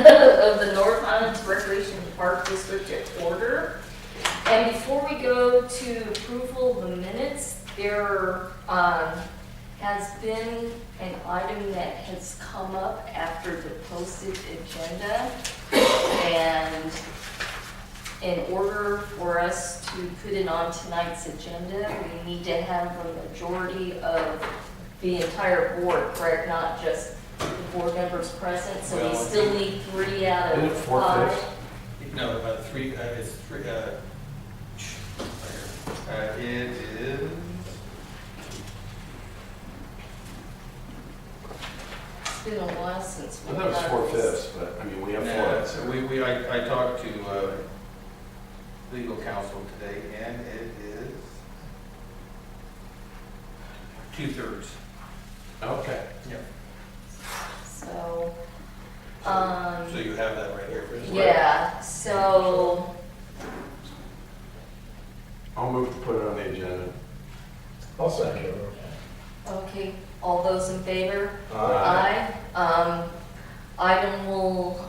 of the North Highlands Recreation Park District in order. And before we go to approval of the minutes, there has been an item that has come up after the posted agenda. And in order for us to put it on tonight's agenda, we need to have a majority of the entire board, correct? Not just the board members present, so we still need 3 out Isn't it of 4/5? 5. No, about 3, it's 3, it is, It's been a while since I we've thought it was done 4/5, this. but I mean, we have 4. yeah, so I talked to legal counsel today, and it is 2/3. Okay. Yep. So, So you have that right here, Chris? yeah, so, I'll move to put it on the agenda. I'll second it. okay, all those in favor? Aye. Aye. Item will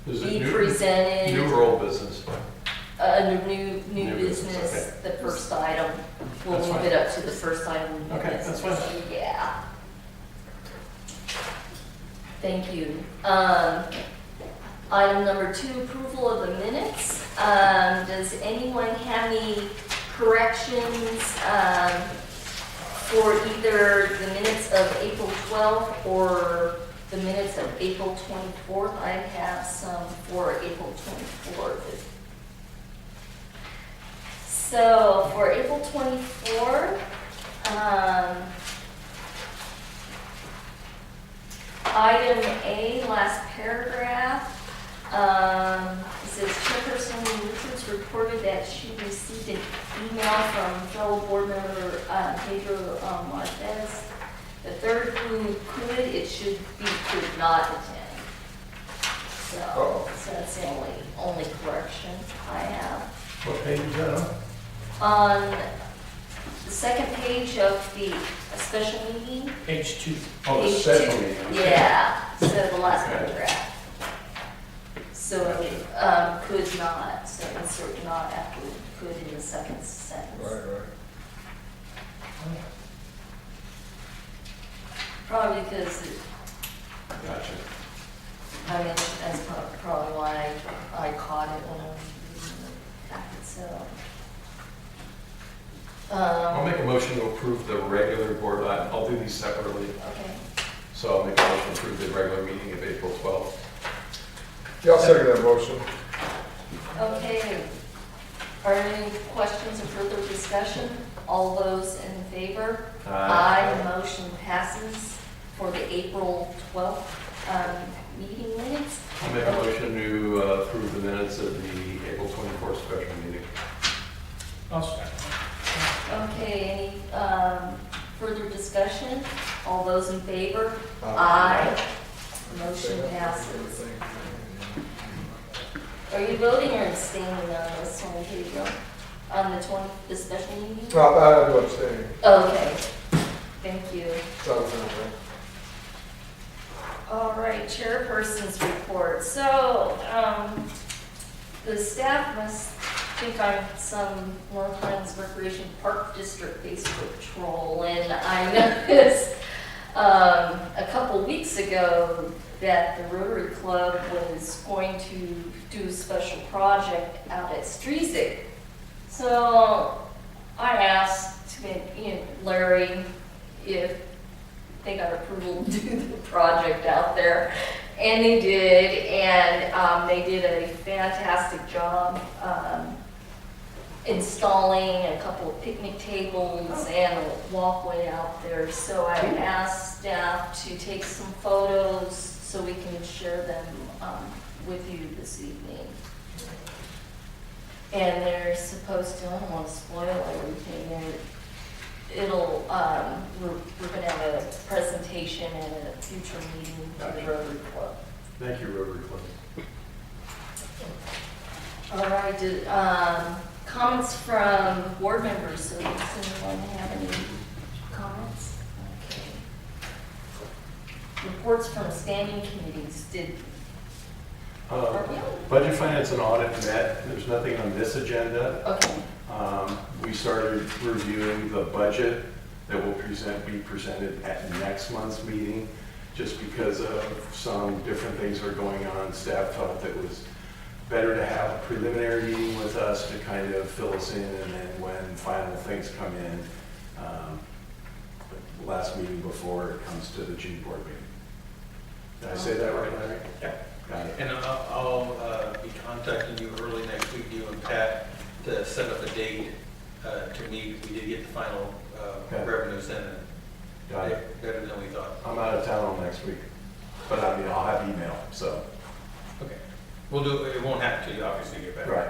Is it be new? presented. New role business. New New business, business, the first item. We'll That's move fine. it up to the first item. of new Okay, that's business. fine. Yeah. Thank you. Item number 2, approval of the minutes. Does anyone have any corrections for either the minutes of April 12th or the minutes of April 24th? I have some for April 24th. So for April 24th, item A, last paragraph, it says Chairperson Richards reported that she received an email from fellow board member Pedro Marquez. The third who could, it should be could not attend. So that's the only correction I have. What page is that on? On the second page of the special meeting. Page 2. Oh, the Page special 2. meeting. Yeah, so the last Okay. paragraph. So, could not, so insert not after could in the second sentence. Right. Probably because, Gotcha. I mean, that's probably why I caught it when I was reading the packet, so. I'll make a motion to approve the regular board, I'll do these separately. Okay. So I'll make a motion to approve the regular meeting of April 12th. Yeah, I'll second that motion. Okay. Are there any questions or further discussion? All those in favor? Aye. Motion passes for the April 12th meeting minutes. I'll make a motion to approve the minutes of the April 24th special meeting. I'll second. Okay, any further discussion? All those in favor? Aye. Motion passes. Are you voting or abstaining on this one, Pedro? On the special meeting? I do abstain. Okay, thank you. Sounds good. All right, chairperson's report. So, the staff must think I'm some North Highlands Recreation Park District Facebook troll, and I noticed a couple weeks ago that the Rotary Club was going to do a special project out at Streesick. So I asked Larry if they got approval to do the project out there, and they did, and they did a fantastic job installing a couple of picnic tables and a walkway out there. So I asked staff to take some photos so we can share them with you this evening. And they're supposed to, I don't want to spoil everything, it'll, we're going to have a presentation at a future meeting for the Rotary Club. Thank you, Rotary Club. All right, comments from board members. So does anyone have any comments? Okay. Reports from standing committees. Did Budget, finance, and audit met. There's nothing on this agenda. Okay, We started reviewing the budget that will be presented at next month's meeting. Just because of some different things are going on, staff felt it was better to have a preliminary meeting with us to kind of fill us in, and then when final things come in, the last meeting before it comes to the June board meeting. Did I say that right, Larry? Yeah. Got it. And I'll be contacting you early next week, you and Pat, to set up a date to meet. We did get the final Okay. revenues in, Got and it. better than we thought. I'm out of town next week, but I mean, I'll have email, so. Okay. We'll do, it won't happen till you obviously get back. Right.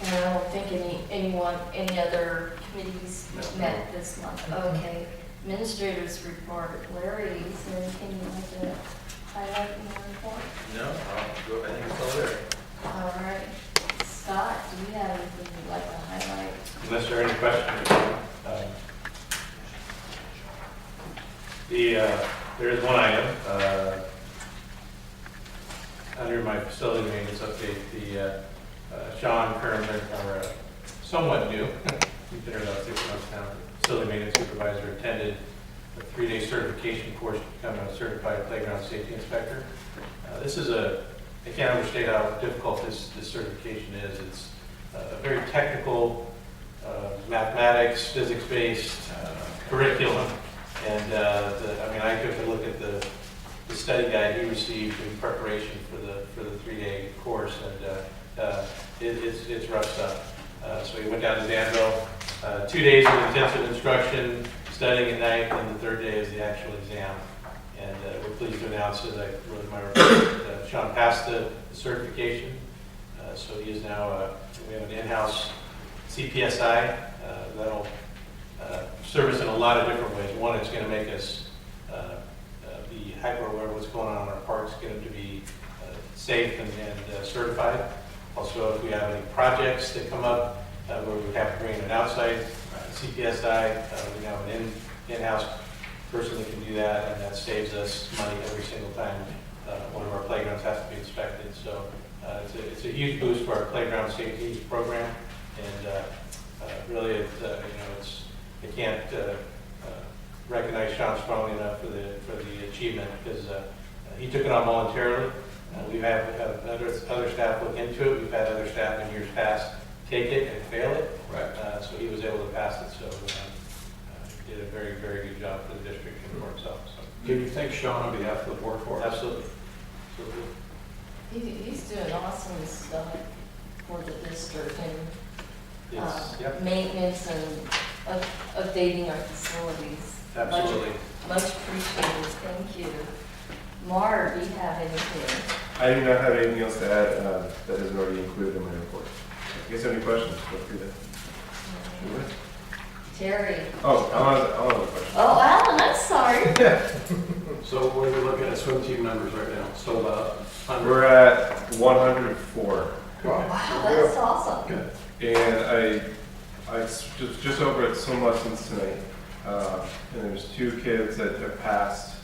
and I don't think any other committees No. met this month. Okay, administrators report, Larry, is there anything you'd like to highlight in the report? No, I'll go, I think it's all there. All right, Scott, do you have anything you'd like to highlight? Unless there are any questions. There is one item, under my facility maintenance update, Sean Kern, our somewhat new, he's been here about 6 months now, facility maintenance supervisor, attended a 3-day certification course to become a certified playground safety inspector. This is I can't overstate how difficult this certification is. It's a very technical, mathematics, physics-based curriculum. And I took a look at the study guide he received in preparation for the 3-day course, and it's rough stuff. So he went down to Danville, 2 days of intensive instruction, studying at night, and the 3rd day is the actual exam. And we're pleased to announce, as I wrote in my report, that Sean passed the certification. So he is now, we have an in-house CPSI that'll serve us in a lot of different ways. One, it's going to make us be hyper aware of what's going on in our parks, get them to be safe and certified. Also, if we have any projects that come up where we have to bring in an outside CPSI, we have an in-house person that can do that, and that saves us money every single time one of our playgrounds has to be inspected. So it's a huge boost for our playground safety program, and really, I can't recognize Sean strongly enough for the achievement, because he took it on voluntarily. We've had other staff look into it. We've had other staff in years past take it and fail it. Right. So he was able to pass it. So he did a very, very good job for the district and for himself. So Can you thank Sean on behalf of the board for us? absolutely. He's doing awesome stuff for the district and Yep, maintenance and updating our facilities. absolutely. Much appreciated, thank you. Mar, do you have anything? I do not have anything else to add that isn't already included in my report. If you guys have any questions, feel free to. Terry? Oh, I'll have a question. Oh, Alan, I'm sorry. So what are we looking at swim team numbers right now? Still about 100? We're at 104. Wow, that's awesome. Good. And I just over at swim lessons tonight, and there's 2 kids that have passed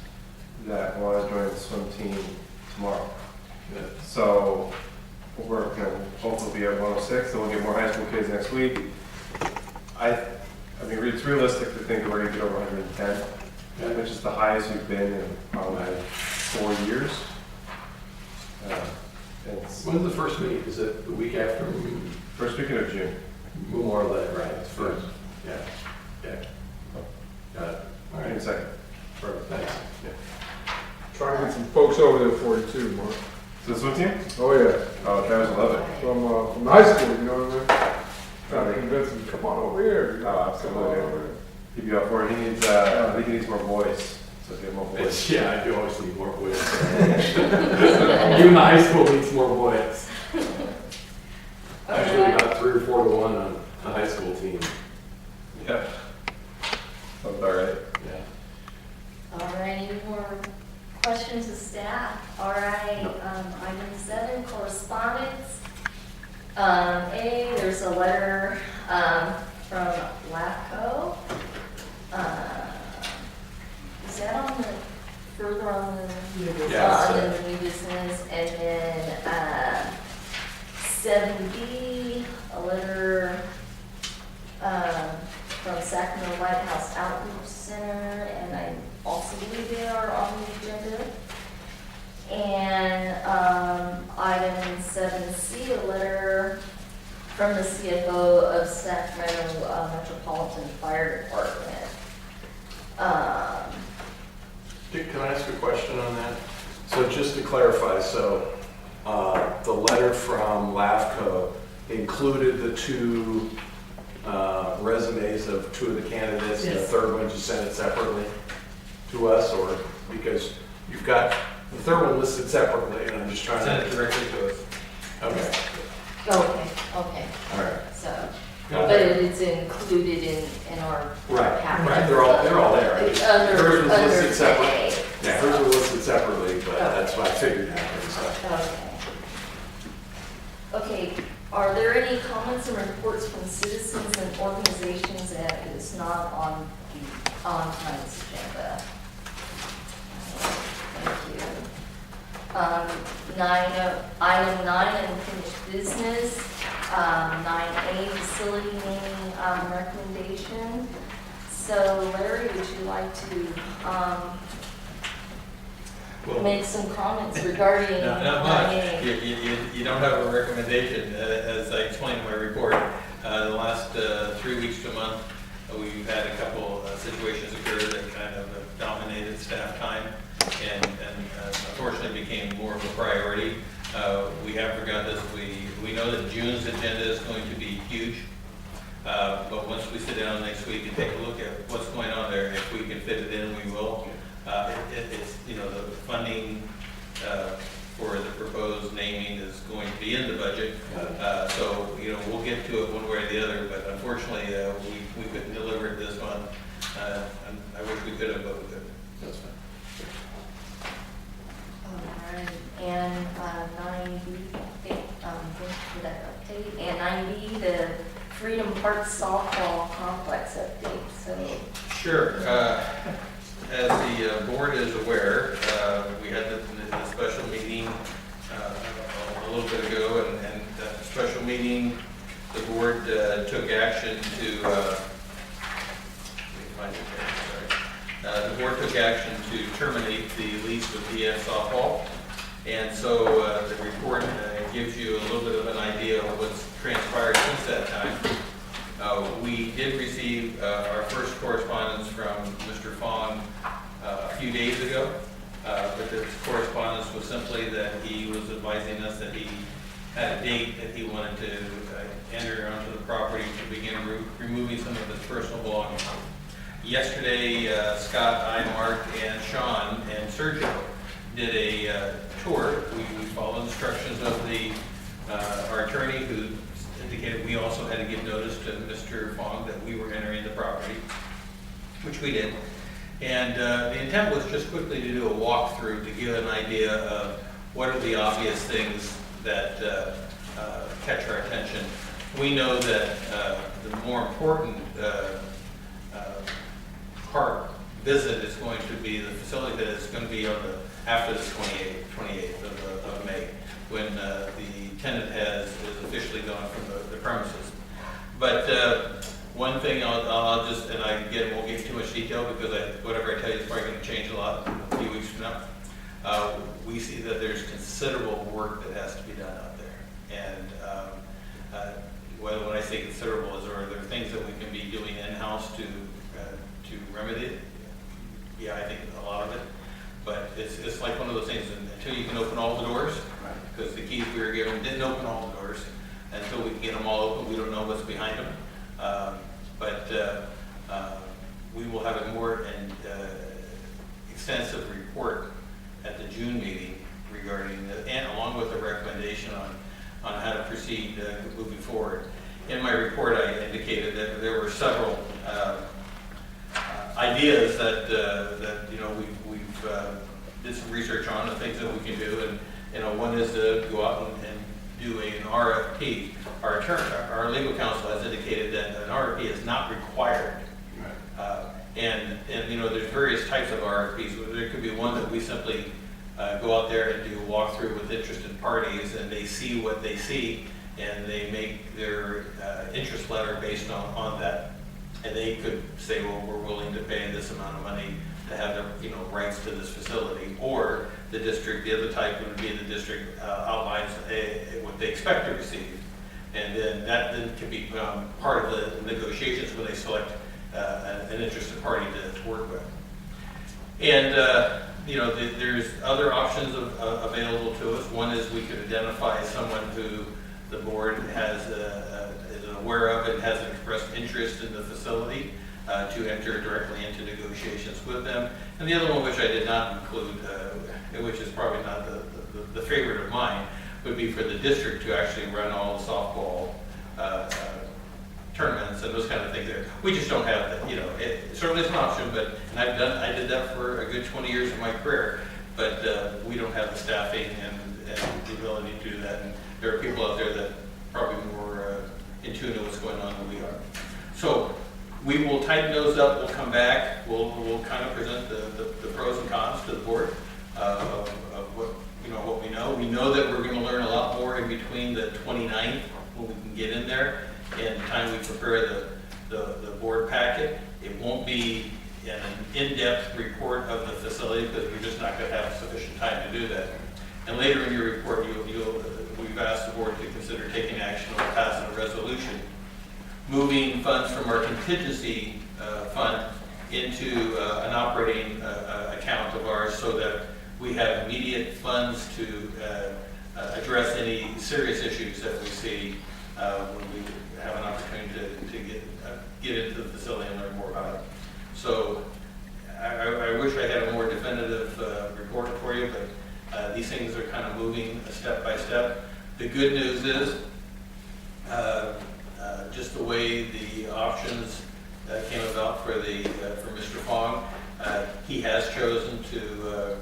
that want to join the swim team tomorrow. Good. So we're going to hopefully be at 106, and we'll get more high school kids next week. I mean, it's realistic to think that we're going to get over 110, which is the highest we've been in probably 4 years. When's the first meet? Is it the week after First weekend of June. Memorial Day, right? It's first. Yeah. Yeah. Got it. All In a right. second. Perfect. Thanks. Try to get some folks over there for you too, Mark. So the swim team? Oh, yeah, Oh, Travis will love it. from high school, you know what I mean? Trying to convince them, come on over here. you know, Oh, absolutely. come on over here. He'd be up for it. He needs, I think he needs more boys. So if you have more boys. Yeah, I do always need more boys. Even the high school needs more boys. Actually, Alright. about 3 or 4 to 1 on the high school team. Yeah. Sounds about right. Yeah. All right, any more questions of staff? All right, item 7, correspondence. There's a letter from LAFCO. Is that further on the Yeah, And so- then the new business, and then, 7B, a letter, from Sacramento White House Outreach Center, and I also believe they are on the agenda. And, item 7C, a letter from the CFO of Sacramento Metropolitan Fire Department. Can I ask a question on that? So just to clarify, so the letter from LAFCO included the two resumes of two of the candidates, and the Yes. third one just sent it separately to us, or because you've got the third one listed separately, and I'm just trying Send it to. directly to us. Okay, Okay, all right. so, Got but it. it's included in our Right, package. right, they're all there. I just- Under, hers was under listed separate. A. Yeah, hers was listed separately, but that's why I figured that. So. Okay, are there any comments and reports from citizens and organizations that is not on the tonight's agenda? Thank you. Item 9, unfinished business. 9A, facility naming recommendation. So Larry, would you like to Well, make some comments regarding no, not much. 9A? You don't have a recommendation, as I explained in my report. The last 3 weeks to a month, we've had a couple situations occur that kind of dominated staff time and unfortunately became more of a priority. We have forgot this. We know that June's agenda is going to be huge. But once we sit down next week and take a look at what's going on there, if we can fit it in, we will. It's, the funding for the proposed naming is going to be in the budget. So, we'll get to it one way or the other, but unfortunately, we couldn't deliver it this month. I wish we could have, but we couldn't. That's fine. All right, and 9B, thank you for that update. And 9B, the Freedom Park Softball Complex update, so. Sure. As the board is aware, we had the special meeting a little bit ago, and that special meeting, the board took action to, let me find it there, sorry. The board took action to terminate the lease with D.F.Softball. And so the report gives you a little bit of an idea of what's transpired since that time. We did receive our first correspondence from Mr. Fong a few days ago, but the correspondence was simply that he was advising us that he had a date that he wanted to enter onto the property to begin removing some of his personal belongings. Yesterday, Scott, I, Mark, and Sean, and Sergio did a tour. We followed instructions of our attorney, who indicated we also had to give notice to Mr. Fong that we were entering the property, which we did. And the intent was just quickly to do a walkthrough to give an idea of what are the obvious things that catch our attention. We know that the more important park visit is going to be the facility that is going to be on after the 28th of May, when the tenant is officially gone from the premises. But one thing I'll just, and again, won't get too much detail because whatever I tell you is probably going to change a lot a few weeks from now. We see that there's considerable work that has to be done out there. And when I say considerable, are there things that we can be doing in-house to remedy it? Yeah, I think a lot of it. But it's like one of those things, until you can open all the doors, because the keys we were given didn't open all the doors. Until we can get them all open, we don't know what's behind them. But we will have a more extensive report at the June meeting regarding, and along with a recommendation on how to proceed moving forward. In my report, I indicated that there were several ideas that we've did some research on, the things that we can do, and one is to go out and do an RFP. Our legal counsel has indicated that an RFP is not required. And there's various types of RFPs. There could be one that we simply go out there and do a walkthrough with interested parties, and they see what they see, and they make their interest letter based on that. And they could say, well, we're willing to pay this amount of money to have the, rights to this facility. Or the district, the other type would be the district outlines what they expect to receive. And then that then can become part of the negotiations when they select an interested party to work with. And, there's other options available to us. One is we could identify someone who the board is aware of and has expressed interest in the facility to enter directly into negotiations with them. And the other one, which I did not include, which is probably not the favorite of mine, would be for the district to actually run all the softball tournaments and those kind of things there. We just don't have that, it certainly is an option, but, and I did that for a good 20 years of my career, but we don't have the staffing and the ability to do that. And there are people out there that probably more in tune to what's going on than we are. So we will tighten those up, we'll come back, we'll kind of present the pros and cons to the board of what we know. We know that we're going to learn a lot more in between the 29th when we can get in there and the time we prepare the board packet. It won't be an in-depth report of the facility because we're just not going to have sufficient time to do that. And later in your report, we've asked the board to consider taking action on passing a resolution, moving funds from our contingency fund into an operating account of ours so that we have immediate funds to address any serious issues that we see when we have an opportunity to get into the facility and learn more about it. So I wish I had a more definitive report for you, but these things are kind of moving step by step. The good news is just the way the options came about for Mr. Fong, he has chosen to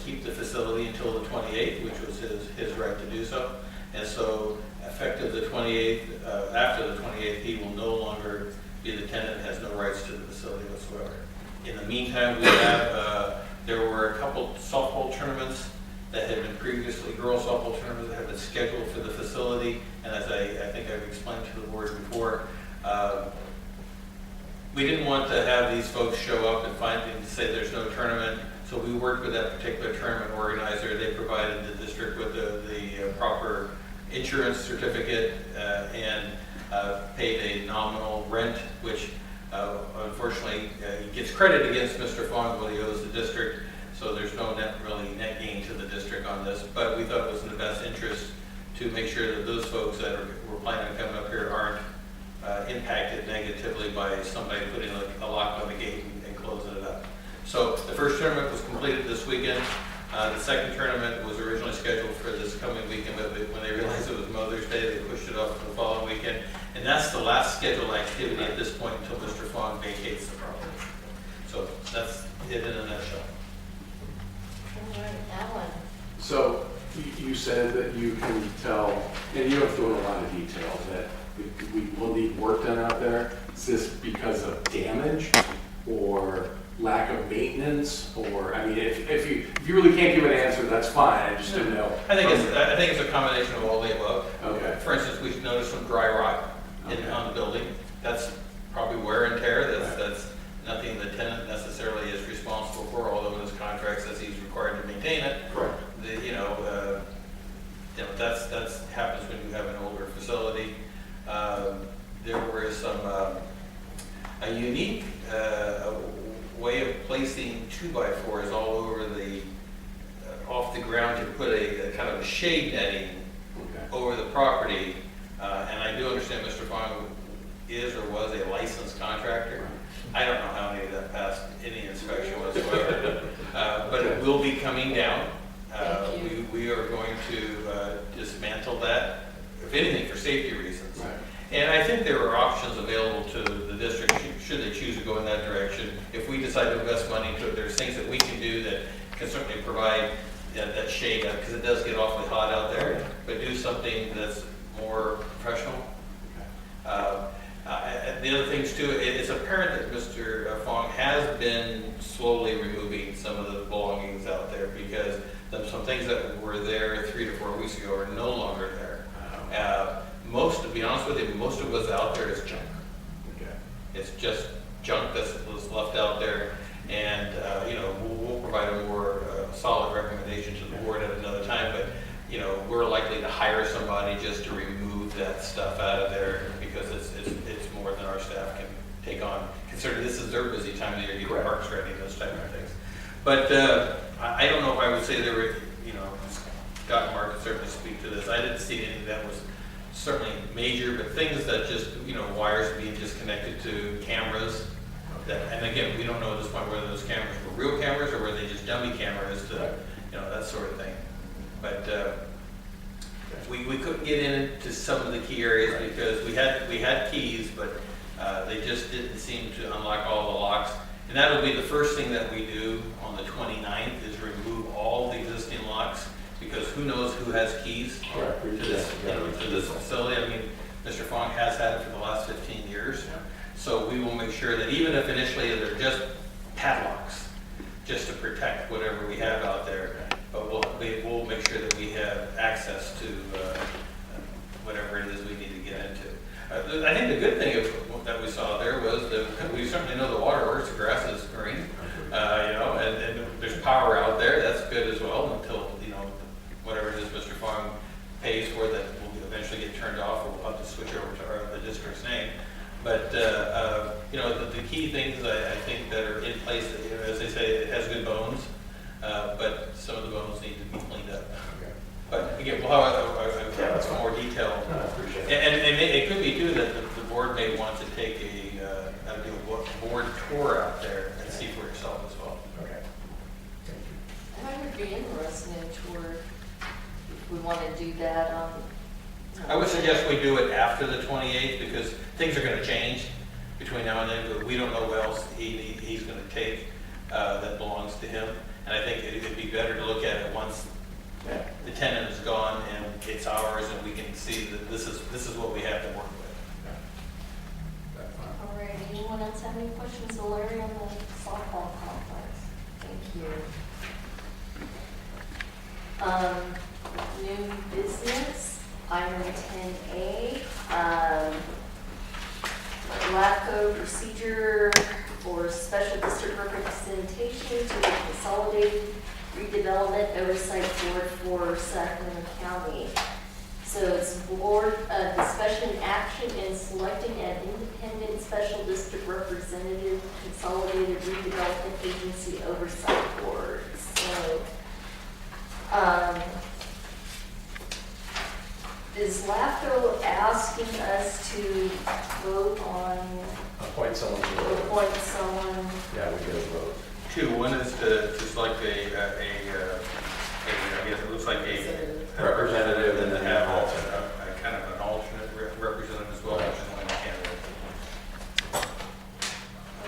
keep the facility until the 28th, which was his right to do so. And so effective the 28th, after the 28th, he will no longer be the tenant, has no rights to the facility whatsoever. In the meantime, we have, there were a couple softball tournaments that had been previously, girls softball tournaments that have been scheduled for the facility. And as I think I've explained to the board before, we didn't want to have these folks show up and say there's no tournament. So we worked with that particular tournament organizer. They provided the district with the proper insurance certificate and paid a nominal rent, which unfortunately gets credit against Mr. Fong what he owes the district. So there's no net gain to the district on this. But we thought it was in the best interest to make sure that those folks that were planning on coming up here aren't impacted negatively by somebody putting a lock on the gate and closing it up. So the first tournament was completed this weekend. The second tournament was originally scheduled for this coming weekend, but when they realized it was Mother's Day, they pushed it off to the following weekend. And that's the last scheduled activity at this point until Mr. Fong vacates the property. So that's it in a nutshell. All right, Alan. So you said that you can tell, and you don't throw in a lot of details, that we will need work done out there. Is this because of damage or lack of maintenance? Or, I mean, if you really can't give an answer, that's fine. I just didn't know. I think it's a combination of all the above. Okay. For instance, we've noticed some dry rot on the building. That's probably wear and tear. That's nothing the tenant necessarily is responsible for, although in his contract says he's required to maintain it. Correct. That's happens when you have an older facility. There was some a unique way of placing 2x4s all over the off the ground to put a kind of a shade netting over the property. And I do understand Mr. Fong is or was a licensed contractor. I don't know how many of that passed any inspection whatsoever, but it will be coming down. We are going to dismantle that, if anything, for safety reasons. Right. And I think there are options available to the district should they choose to go in that direction. If we decide to invest money into it, there's things that we can do that can certainly provide that shade, because it does get awfully hot out there, but do something that's more professional. The other things too, it's apparent that Mr. Fong has been slowly removing some of the belongings out there because things that were there 3 to 4 weeks ago are no longer there. To be honest with you, most of what's out there is junk. Okay. It's just junk that was left out there, and, we'll provide a more solid recommendation to the board at another time, but, we're likely to hire somebody just to remove that stuff out of there, because it's more than our staff can take on, considering this is their busy time of the year, getting Correct. parks ready, those type of things. But, I don't know if I would say there were, Scott and Mark can certainly speak to this, I didn't see anything that was certainly major, but things that just, wires being disconnected to cameras. And again, we don't know at this point whether those cameras were real cameras or were they just dummy cameras to, that sort of thing. But we couldn't get into some of the key areas because we had keys, but they just didn't seem to unlock all the locks. And that'll be the first thing that we do on the 29th is remove all the existing locks, because who knows who has keys Correct. to this facility. I mean, Mr. Fong has had it for the last 15 years. So we will make sure that even if initially they're just padlocks, just to protect whatever we have out there, but we'll make sure that we have access to whatever it is we need to get into. I think the good thing that we saw there was that we certainly know the water works, the grass is green, and there's power out there. That's good as well until, whatever it is Mr. Fong pays for that will eventually get turned off, or we'll have to switch over to the district's name. But, the key things I think that are in place, as they say, it has good bones, but some of the bones need to be cleaned up. Okay. But again, we'll have a more detailed. No, I appreciate it. And it could be too that the board may want to take do a board tour out there and see for yourself as well. Okay. Thank you. I would be interested in a tour if we want to do that. I would suggest we do it after the 28th because things are going to change between now and then, but we don't know what else he's going to take that belongs to him. And I think it'd be better to look at it once the tenant is gone and it's ours, and we can see that this is what we have to work with. That's fine. All right, anyone else have any questions of Larry on the softball complex? Thank you. New business, item 10A, LAFCO procedure for special district representation to the Consolidated Redevelopment Oversight Board for Sacramento County. So it's board discussion and action in selecting an independent special district representative, Consolidated Redevelopment Agency Oversight Board. So, is LAFCO asking us to vote on, Appoint someone to vote. appoint someone? Yeah, we get a vote. Two, one is to select I guess it looks like a Representative and then have an alternate. a kind of an alternate representative as well, which is one candidate.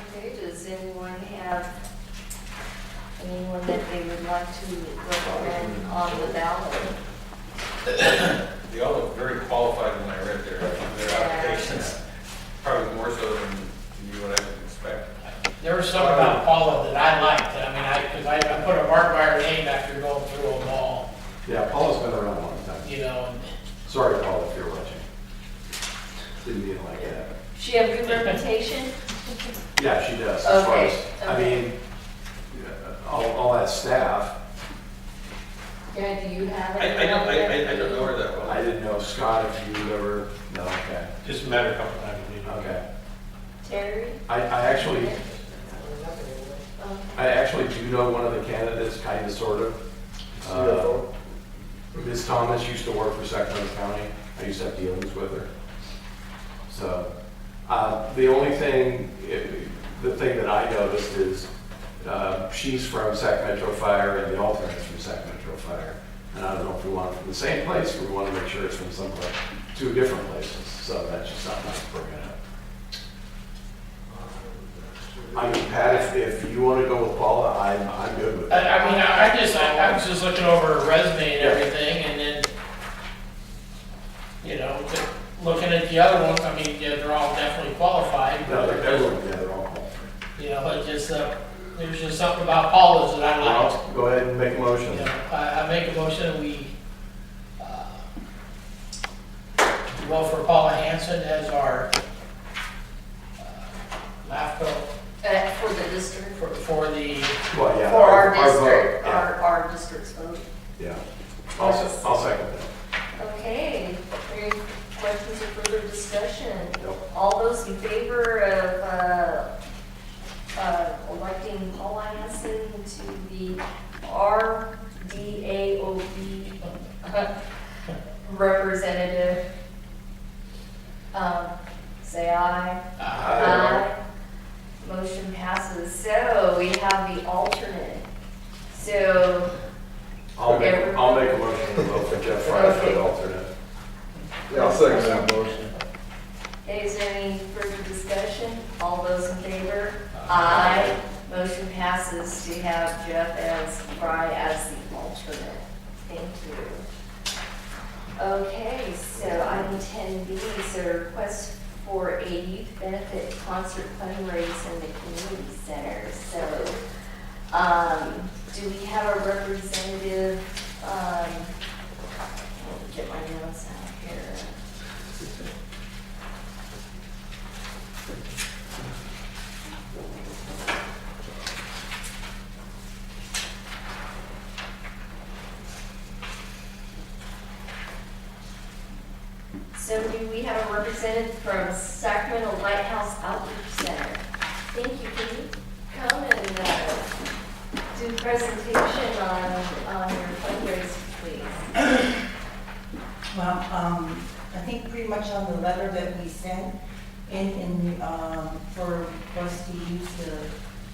Okay, does anyone have anyone that they would like to recommend on the ballot? They all look very qualified when I read their applications, probably more so than you would expect. There was something about Paula that I liked. I mean, because I put a mark by her name after going through them all, Yeah, Paula's been around a long time. and Sorry, Paula, if you're watching. Didn't mean it like that. She have good reputation? Yeah, she does. As far Okay, as, I okay. mean, all that staff, Yeah, do you have I it? don't know her that well. I didn't know, Scott, if you ever, no, okay. Just met her a couple times. Okay. Terry? I actually do know one of the candidates, kind of, sort of. Ms. Thomas used to work for Sacramento County. I used to have dealings with her. So, the only thing, the thing that I noticed is she's from Sacramento Fire and the alternate's from Sacramento Fire. And I don't know if we want it from the same place or we want to make sure it's from someplace, two different places. So that's just something I bring it up. I mean, Pat, if you want to go with Paula, I'm good with it. I mean, I was just looking over her resume and everything, and then, looking at the other ones, I mean, yeah, they're all definitely qualified. No, they're all qualified. It just, there's just something about Paula's that I liked. Well, go ahead and make a motion. You know, I make a motion that we vote for Paula Hanson as our LAFCO For the district, for the, Well, yeah. for our vote, district, yeah. our district's vote. Yeah. I'll second that. Okay, any questions or further discussion? Nope. All those in favor of electing Paula Hanson to the RDAOB representative, say aye. Aye. Motion passes. So we have the alternate. So I'll make a motion to vote for Jeff Fry for the alternate. Yeah, I'll second that motion. okay, is there any further discussion? All those in favor? Aye. Motion passes to have Jeff Fry as the alternate. Thank you. Okay, so item 10B is a request for a youth benefit concert fundraiser in the community center. So, do we have a representative? Let me get my notes out here. So do we have a representative from Sacramento Lighthouse Outreach Center? Thank you. Can you come and do a presentation on your fundraiser, please? Well, I think pretty much on the letter that we sent in for us to use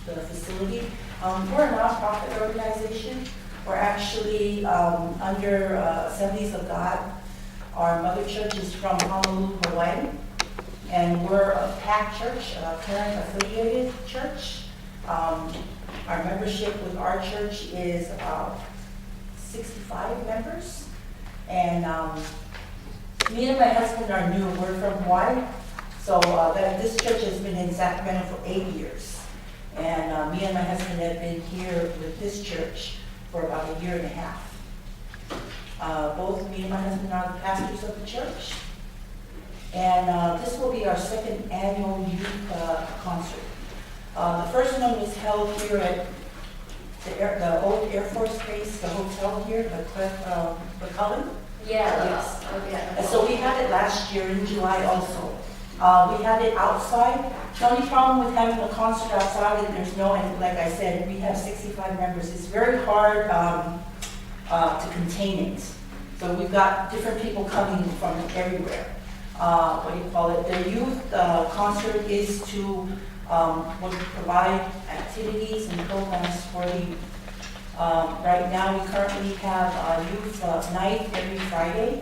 the facility. We're a nonprofit organization. We're actually under Assemblies of God. Our mother church is from Honolulu, Hawaii, and we're a PAC church, a parent-affiliated church. Our membership with our church is about 65 members, and me and my husband are new. We're from Hawaii, so this church has been in Sacramento for 8 years, and me and my husband have been here with this church for about a year and a half. Both me and my husband are the pastors of the church. And this will be our second annual youth concert. The first one was held here at the old Air Force Base, the hotel here, the Cullen. Yeah. Yes. Okay. And so we had it last year in July also. We had it outside. The only problem with having a concert outside is there's no, and like I said, we have 65 members. It's very hard to contain it. So we've got different people coming from everywhere. The youth concert is to provide activities and programs for the youth. Right now, we currently have a youth night every Friday.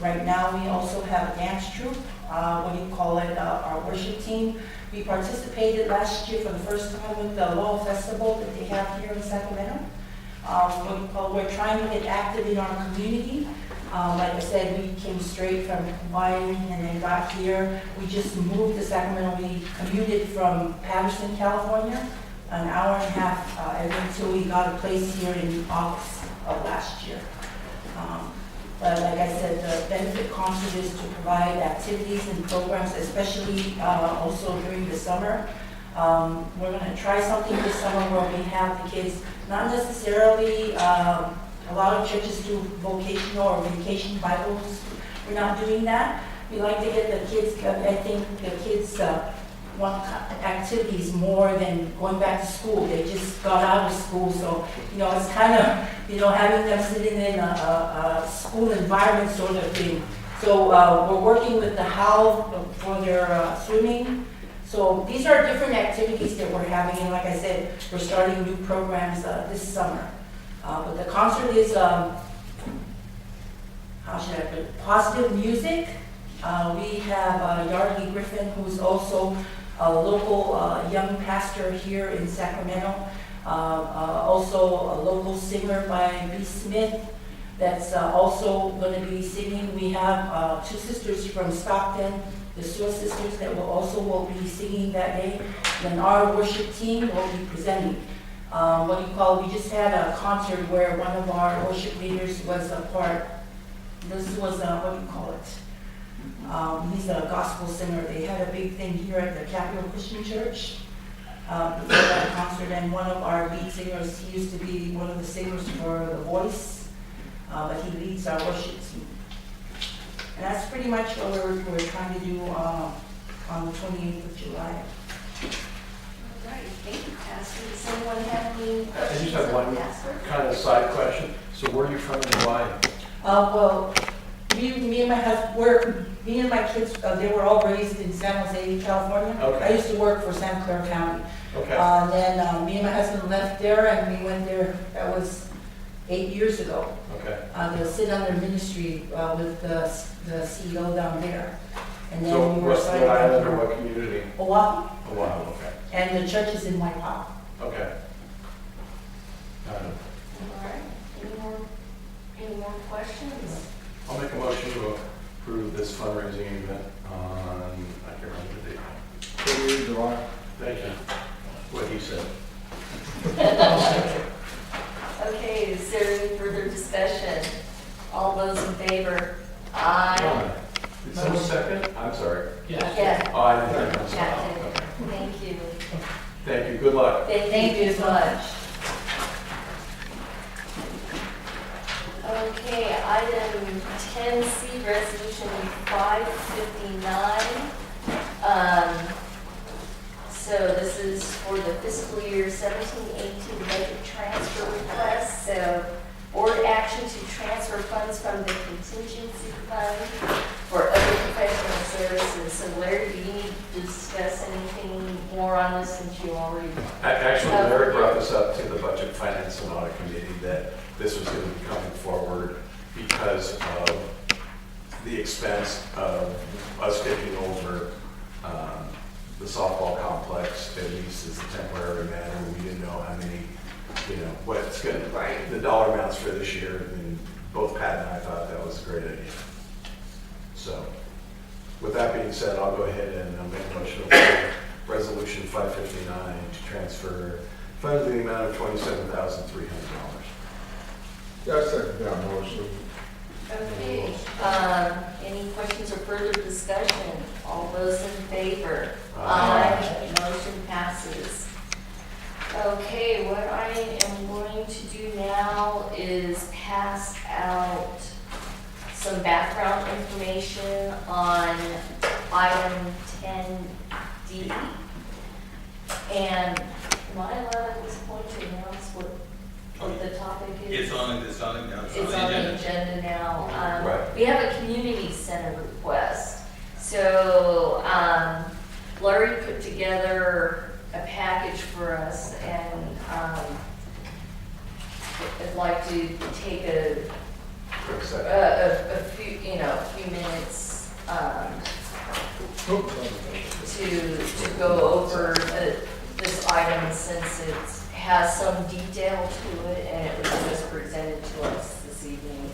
Right now, we also have a dance troupe, our worship team. We participated last year for the first time with the Lowell Festival that they have here in Sacramento. We're trying to get active in our community. Like I said, we came straight from Hawaii and then got here. We just moved to Sacramento. We commuted from Patterson, California, an hour and a half until we got a place here in August of last year. But like I said, the benefit concert is to provide activities and programs, especially also during the summer. We're going to try something this summer where we have the kids, not necessarily, a lot of churches do vocational or vacation Bibles. We're not doing that. We like to get the kids, I think the kids want activities more than going back to school. They just got out of school, so, it's kind of, having them sitting in a school environment sort of thing. So we're working with the HAL for their swimming. So these are different activities that we're having, and like I said, we're starting new programs this summer. But the concert is, positive music. We have Yardley Griffin, who's also a local young pastor here in Sacramento. Also a local singer by B. Smith. that's also going to be singing. We have 2 sisters from Stockton, the Sewer Sisters, that will be singing that day. Then our worship team will be presenting. We just had a concert where one of our worship leaders was a part. This was he's a gospel singer. They had a big thing here at the Capitol Christian Church. Before that concert, and one of our lead singers, he used to be one of the singers for The Voice, but he leads our worship team. And that's pretty much what we're trying to do on the 28th of July. All right, thank you, Pastor. Does anyone have any I questions? just have one of Pastor? kind of side question. So where are you from and why? Well, me and my husband, me and my kids, they were all raised in San Jose, California. Okay. I used to work for Santa Clara County. Okay. Then me and my husband left there, and we went there. That was 8 years ago. Okay. To sit under ministry with the CEO down there. And then So we were what assigned island or to what community? Oahu, Oh, wow, okay. and the church is in Waipahu. Okay. All right, any more questions? I'll make a motion to approve this fundraising event on, I can't remember the date. 28th July. Thank you. What he said. Okay, is there any further discussion? All those in favor? Aye. Did someone second? I'm sorry. Yeah, Oh, I didn't hear. I'm sorry. yeah, Okay. thank you. Thank you. Good luck. Thank you so much. Okay, item 10C, resolution 559. So this is for the fiscal year 17-18 budget transfer request. So board action to transfer funds from the contingency fund for other professional services. So Larry, do you need to discuss anything more on this since you already? Actually, Larry brought this up to the Budget, Finance, and Audit Committee that this was going to be coming forward because of the expense of us taking over the softball complex, at least as a temporary matter. We didn't know how many, what it's going to, Right. the dollar amounts for this year. And both Pat and I thought that was a great idea. So, with that being said, I'll go ahead and make a motion to approve Resolution 559 to transfer funds in the amount of $27,300. Yeah, I second that motion. Okay, any questions or further discussion? All those in favor? Aye. Motion passes. Okay, what I am going to do now is pass out some background information on item 10D. And am I allowed at this point to announce what the topic is? It's on the It's on the agenda. agenda now. Right. We have a community center request. So Larry put together a package for us, and I'd like to take a Quick second. few minutes to go over this item since it has some detail to it and it was just presented to us this evening.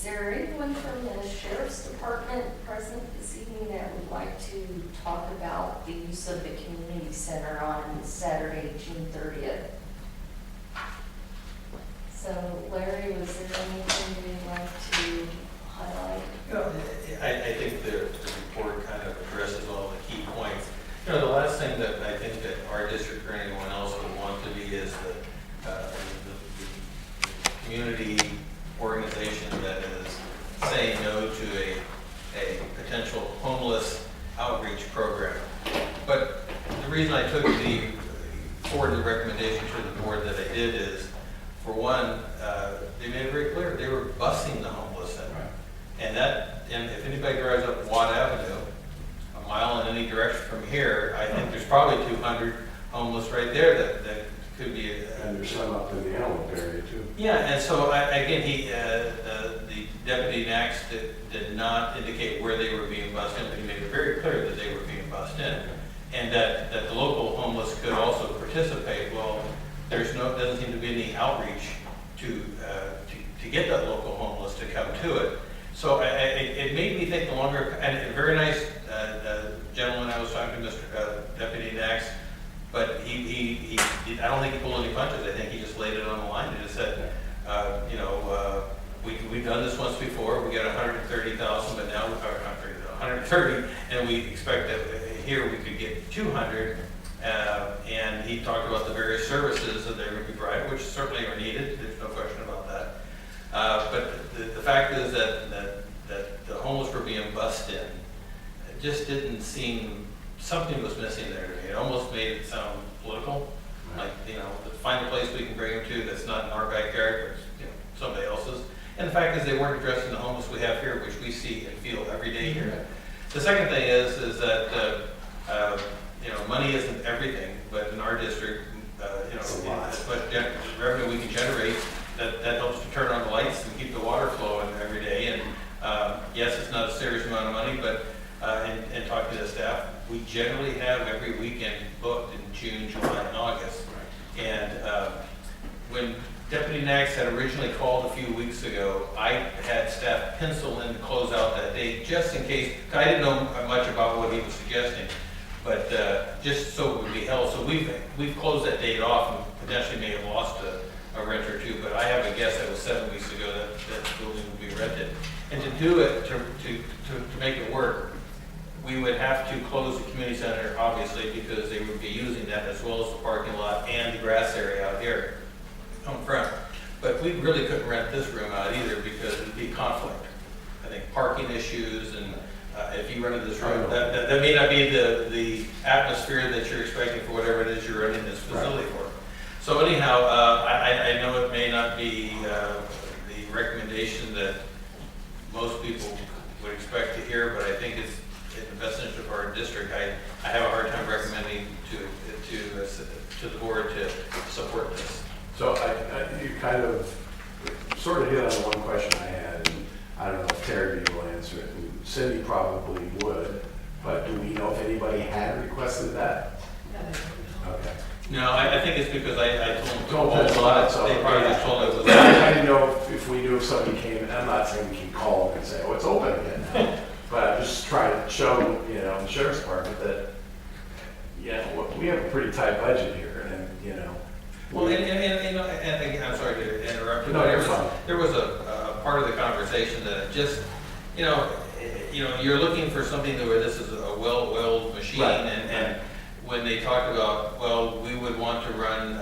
there anyone from the sheriff's department present this evening that would like to talk about the use of the community center on Saturday, June 30th? So Larry, was there anything you'd like to highlight? You know, I think the report kind of addresses all the key points. You know, the last thing that I think that our district or anyone else would want to be is the community organization that is saying no to a potential homeless outreach program. But the reason I took forward the recommendation to the board that I did is, for one, they made it very clear they were busing the homeless in. And if anybody drives up Watt Avenue, a mile in any direction from here, I think there's probably 200 homeless right there that could be. And there's some up in the Antelope area too. Yeah, and so again, the deputy next did not indicate where they were being bussed in, but he made it very clear that they were being bussed in, and that the local homeless could also participate. Well, doesn't seem to be any outreach to get that local homeless to come to it. So it made me think no longer, and a very nice gentleman I was talking to, Mr. Deputy Nax, but he I don't think he pulled any punches. I think he just laid it on the line and just said, we've done this once before. We got 130,000, but now, or 130, and we expect that here we could get 200. And he talked about the various services that they're going to be provided, which certainly are needed. There's no question about that. But the fact is that the homeless were being bussed in. It just didn't seem, something was missing there to me. It almost made it sound political. Like, find a place we can bring them to that's not in our backyard, but somebody else's. And the fact is they weren't addressing the homeless we have here, which we see and feel every day here. The second thing is that money isn't everything, but in our district, as much revenue we can generate, that helps to turn on the lights and keep the water flowing every day. And yes, it's not a serious amount of money, but and talking to the staff, we generally have every weekend booked in June, July, and August. And when Deputy Nax had originally called a few weeks ago, I had staff pencil in to close out that date just in case. I didn't know much about what he was suggesting, but just so it would be held. So we've closed that date off and potentially may have lost a rent or two, but I have a guess that was 7 weeks ago that building will be rented. And to do it, to make it work, we would have to close the community center, obviously, because they would be using that as well as the parking lot and the grass area out here up front. But we really couldn't rent this room out either because it'd be conflict. I think parking issues, and if you rented this room, that may not be the atmosphere that you're expecting for whatever it is you're renting this facility for. So anyhow, I know it may not be the recommendation that most people would expect to hear, but I think it's in the best interest of our district. I have a hard time recommending to the board to support this. So you kind of sort of hit on one question I had, and I don't know if Terry will answer it, and Cindy probably would, but do we know if anybody had requested that? Okay. No, I think it's because I told Told them them a lot. so, They probably just told it was. I didn't know if we knew if somebody came, and I'm not saying we can call them and say, oh, it's open again now. But I'm just trying to show, the sheriff's department that, we have a pretty tight budget here, and, Well, and again, I'm sorry to interrupt you. No, you're fine. There was a part of the conversation that just, you're looking for something where this is a well-oiled machine, Right. and when they talked about, well, we would want to run,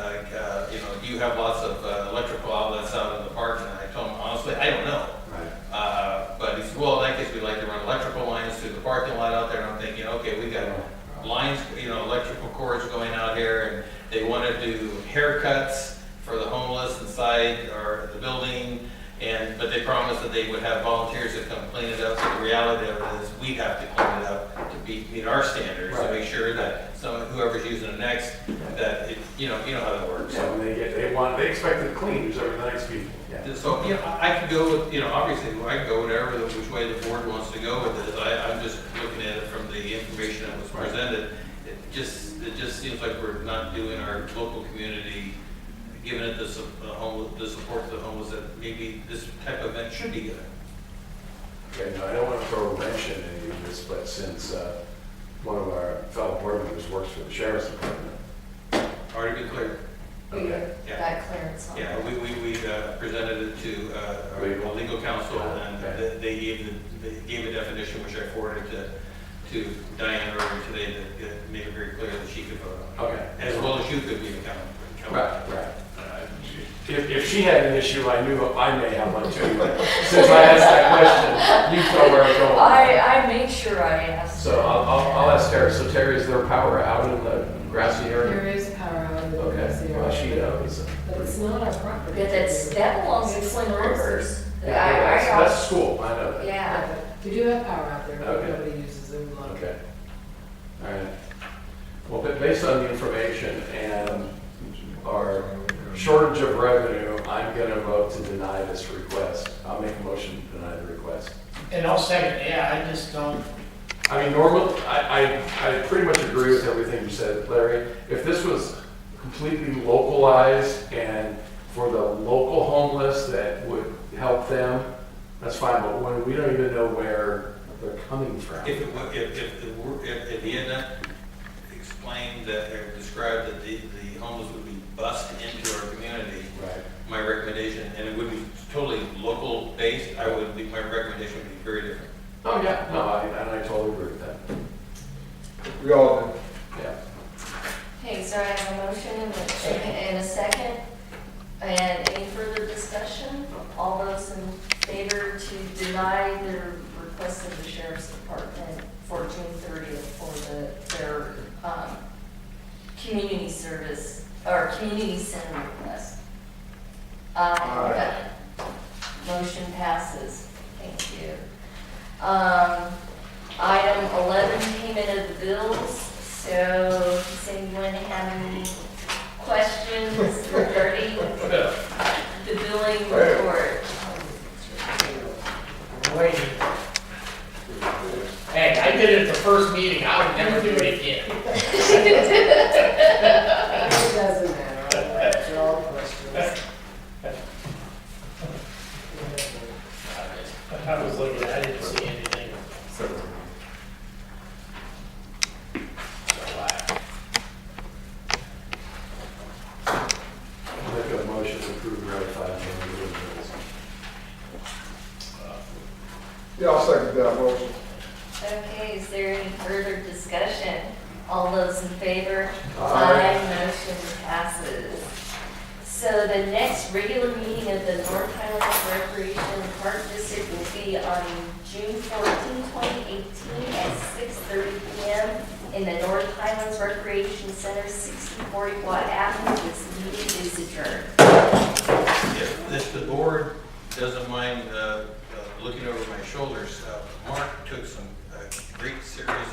you have lots of electrical outlets out in the park, and I told him, honestly, I don't know. Right. But he said, well, in that case, we'd like to run electrical lines through the parking lot out there, and I'm thinking, okay, we got lines, electrical cords going out here, and they want to do haircuts for the homeless inside or the building, but they promised that they would have volunteers that come clean it up. So the reality of it is we have to clean it up to meet our standards, to make sure that whoever's using it next, that you know how that works. Yeah, when they expect it clean, who's ever the next people. Yeah. So, I could go with, obviously, I could go whatever, which way the board wants to go with this. I'm just looking at it from the information that was presented. It just seems like we're not doing our local community, giving it the support to the homeless that maybe this type of event should be given. Okay, now, I don't want to throw a wrench in any of this, but since one of our fellow board members works for the sheriff's department. Already been cleared. Okay. Yeah. Got clearance on it. Yeah, we presented it to our legal counsel, and Okay. they gave a definition, which I forwarded to Diane earlier today, that made it very clear that she could vote on it. Okay. As well as you could be accountable. Right. If she had an issue, I knew I may have one too, but since I asked that question, you know where I'm going. I made sure I asked. So I'll ask Terry. So Terry, is there power out in the grassy area? There is power out in the Okay, grassy area. well, she knows. But it's not our property. Yeah, that belongs to Twin Rivers. That's a school, I know that. Yeah. We do have power out there, but Okay. nobody uses it. We love it. Okay. All right. Well, but based on the information and our shortage of revenue, I'm going to vote to deny this request. I'll make a motion to deny the request. And I'll second, yeah, I just don't, I mean, normally, I pretty much agree with everything you said, Larry. If this was completely localized and for the local homeless that would help them, that's fine, but when we don't even know where they're coming from. If he had not explained that, or described that the homeless would be bussed into our community, Right. my recommendation, and it would be totally local based, my recommendation would be very different. Oh, yeah, no, I totally agree with that. We all do. Yeah. Okay, so I have a motion and a second. And any further discussion? All those in favor to deny the request of the sheriff's department for June 30th for their community service, or community center request? Aye. Motion passes. Thank you. Item 11, payment of the bills. So, does anyone have any questions regarding the billing report? I'm waiting. Hey, I did it the first meeting, I would never do it again. It doesn't matter. All right, they're all questions. I was looking, I didn't see anything. So, I'll make a motion to approve ratify the bills. Yeah, I'll second that motion. Okay, is there any further discussion? All those in favor? Aye. Motion passes. So the next regular meeting of the North Highlands Recreation and Park District will be on June 14, 2018 at 6:30 p.m. in the North Highlands Recreation Center, 6040 Watt Avenue. This meeting is adjourned. If the board doesn't mind looking over my shoulders, Mark took some great serious